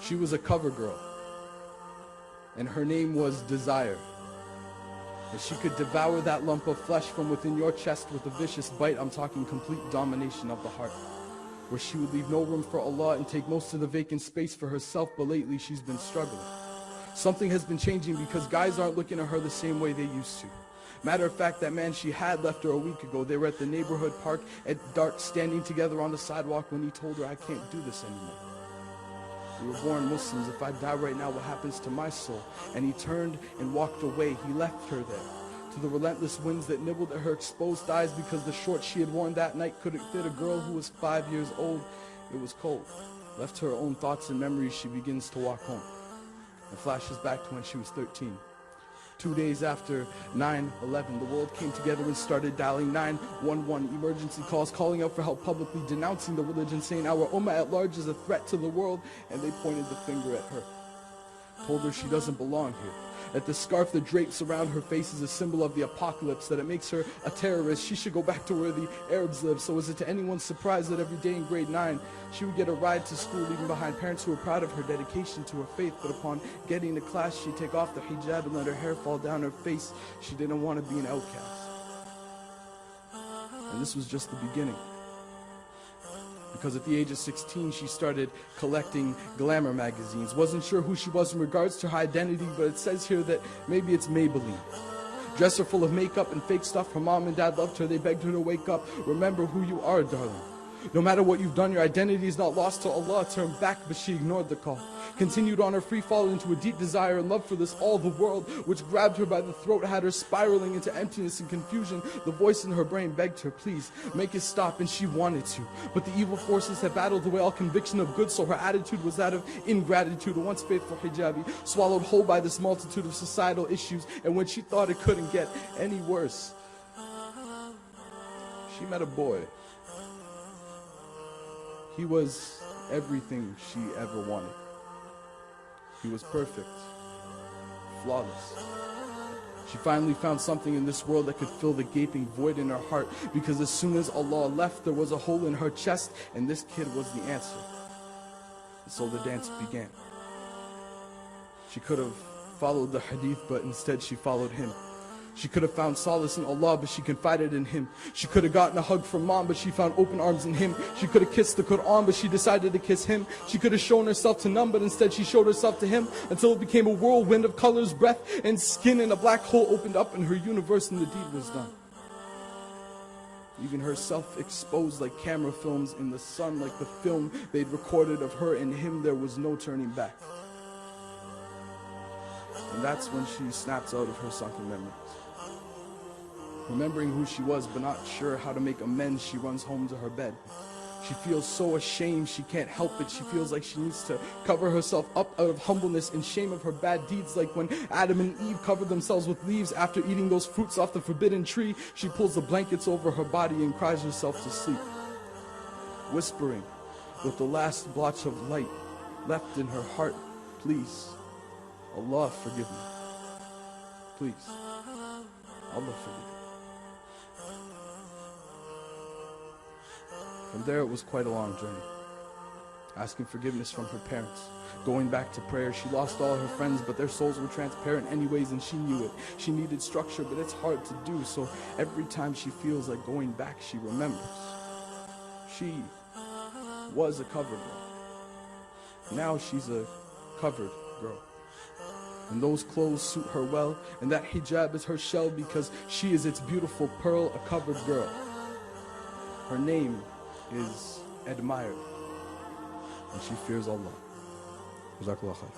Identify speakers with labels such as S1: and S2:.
S1: She was a cover girl, and her name was Desire. And she could devour that lump of flesh from within your chest with a vicious bite. I'm talking complete domination of the heart, where she would leave no room for Allah and take most of the vacant space for herself. But lately she's been struggling. Something has been changing because guys aren't looking at her the same way they used to. Matter of fact, that man she had left her a week ago. They were at the neighborhood park at dark, standing together on the sidewalk when he told her, "I can't do this anymore. We were born Muslims. If I die right now, what happens to my soul?" And he turned and walked away. He left her there to the relentless winds that nibbled at her exposed thighs, because the shorts she had worn that night couldn't fit a girl who was 5 years old. It was cold. Left to her own thoughts and memories, she begins to walk home. It flashes back to when she was 13. 2 days after 9/11, the world came together and started dialing 911 emergency calls, calling out for help, publicly denouncing the religion, saying our ummah at large is a threat to the world, and they pointed the finger at her. Told her she doesn't belong here, that the scarf that drapes around her face is a symbol of the apocalypse, that it makes her a terrorist. She should go back to where the Arabs live. So is it to anyone's surprise that every day in grade 9, she would get a ride to school, leaving behind parents who were proud of her dedication to her faith, but upon getting to class, she'd take off the hijab and let her hair fall down her face. She didn't want to be an outcast. And this was just the beginning. Because at the age of 16, she started collecting glamour magazines. Wasn't sure who she was in regards to her identity, but it says here that maybe it's Maybelline. Dressed her full of makeup and fake stuff. Her mom and dad loved her. They begged her to wake up. Remember who you are, darling. No matter what you've done, your identity is not lost to Allah. Turned back, but she ignored the call. Continued on her free fall into a deep desire and love for this all the world, which grabbed her by the throat, had her spiraling into emptiness and confusion. The voice in her brain begged her, please, make it stop, and she wanted to. But the evil forces had battled away all conviction of good, so her attitude was that of ingratitude. A once faithful hijabi, swallowed whole by this multitude of societal issues, and when she thought it couldn't get any worse, she met a boy. He was everything she ever wanted. He was perfect, flawless. She finally found something in this world that could fill the gaping void in her heart, because as soon as Allah left, there was a hole in her chest, and this kid was the answer. And so the dance began. She could have followed the hadith, but instead she followed him. She could have found solace in Allah, but she confided in him. She could have gotten a hug from mom, but she found open arms in him. She could have kissed the Quran, but she decided to kiss him. She could have shown herself to none, but instead she showed herself to him, until it became a whirlwind of colors, breath, and skin, and a black hole opened up in her universe, and the deed was done. Even herself exposed like camera films in the sun, like the film they'd recorded of her and him. There was no turning back. And that's when she snaps out of her sunken memories. Remembering who she was, but not sure how to make amends, she runs home to her bed. She feels so ashamed, she can't help it. She feels like she needs to cover herself up out of humbleness and shame of her bad deeds, like when Adam and Eve covered themselves with leaves after eating those fruits off the forbidden tree. She pulls the blankets over her body and cries herself to sleep, whispering with the last blotch of light left in her heart, please, Allah forgive me. Please, Allah forgive me. From there, it was quite a long journey. Asking forgiveness from her parents, going back to prayer. She lost all her friends, but their souls were transparent anyways, and she knew it. She needed structure, but it's hard to do, so every time she feels like going back, she remembers. She was a cover girl. Now she's a covered girl. And those clothes suit her well, and that hijab is her shell, because she is its beautiful pearl, a covered girl. Her name is admired, and she fears Allah. Jazakallah khair.